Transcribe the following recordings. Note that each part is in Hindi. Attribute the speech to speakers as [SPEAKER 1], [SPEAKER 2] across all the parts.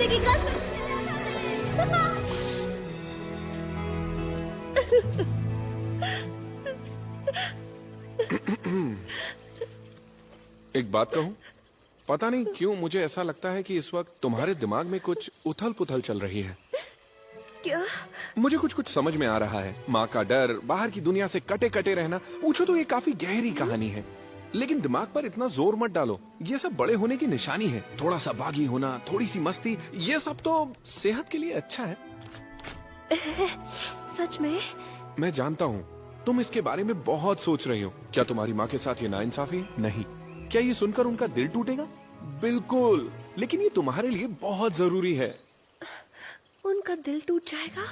[SPEAKER 1] खिलने की कसम।
[SPEAKER 2] एक बात कहूं, पता नहीं क्यों मुझे ऐसा लगता है कि इस वक्त तुम्हारे दिमाग में कुछ उथल पुथल चल रही है।
[SPEAKER 1] क्या?
[SPEAKER 2] मुझे कुछ कुछ समझ में आ रहा है। माँ का डर, बाहर की दुनिया से कटे कटे रहना, पूछो तो ये काफी गहरी कहानी है। लेकिन दिमाग पर इतना जोर मत डालो, ये सब बड़े होने की निशानी है। थोड़ा सा बागी होना, थोड़ी सी मस्ती, ये सब तो सेहत के लिए अच्छा है।
[SPEAKER 1] सच में?
[SPEAKER 2] मैं जानता हूँ तुम इसके बारे में बहुत सोच रही हो। क्या तुम्हारी माँ के साथ ये नाइंसाफी है? नहीं। क्या ये सुनकर उनका दिल टूटेगा? बिल्कुल, लेकिन ये तुम्हारे लिए बहुत जरूरी है।
[SPEAKER 1] उनका दिल टूट जाएगा?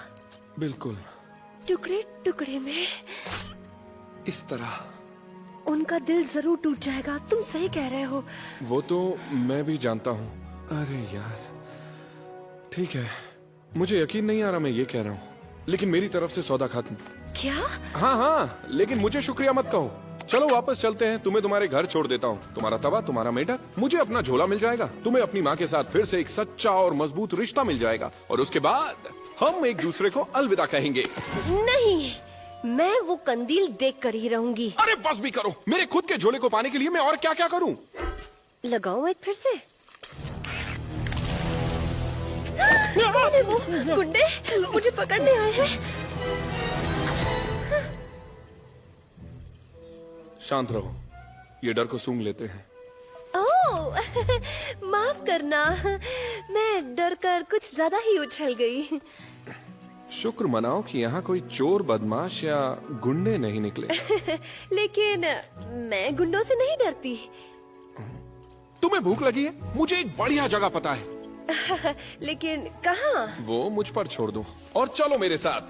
[SPEAKER 2] बिल्कुल,
[SPEAKER 1] टुकड़े टुकड़े में।
[SPEAKER 2] इस तरह।
[SPEAKER 1] उनका दिल जरूर टूट जाएगा, तुम सही कह रहे हो।
[SPEAKER 2] वो तो मैं भी जानता हूँ। अरे यार, ठीक है, मुझे यकीन नहीं आ रहा मैं ये कह रहा हूँ, लेकिन मेरी तरफ से सौदा खत्म।
[SPEAKER 1] क्या?
[SPEAKER 2] हाँ हाँ, लेकिन मुझे शुक्रिया मत कहो। चलो वापस चलते हैं, तुम्हें तुम्हारे घर छोड़ देता हूँ। तुम्हारा तवा, तुम्हारा मेढक, मुझे अपना झोला मिल जाएगा। तुम्हें अपनी माँ के साथ फिर से एक सच्चा और मजबूत रिश्ता मिल जाएगा, और उसके बाद हम एक दूसरे को अलविदा कहेंगे।
[SPEAKER 1] नहीं, मैं वो कंदील देख कर ही रहूंगी।
[SPEAKER 2] अरे बस भी करो, मेरे खुद के झोले को पाने के लिए मैं और क्या क्या करूँ?
[SPEAKER 1] लगाओ एक फिर से। कौन है वो? गुंडे मुझे पकड़ने आए हैं।
[SPEAKER 2] शांत रहो, ये डर को सूंघ लेते हैं।
[SPEAKER 1] ओह, माफ करना, मैं डर कर कुछ ज्यादा ही उछल गई।
[SPEAKER 2] शुक्र मनाओ कि यहाँ कोई चोर, बदमाश या गुंडे नहीं निकले।
[SPEAKER 1] लेकिन मैं गुंडों से नहीं डरती।
[SPEAKER 2] तुम्हें भूख लगी है? मुझे एक बढ़िया जगह पता है।
[SPEAKER 1] लेकिन कहाँ?
[SPEAKER 2] वो मुझ पर छोड़ दो और चलो मेरे साथ।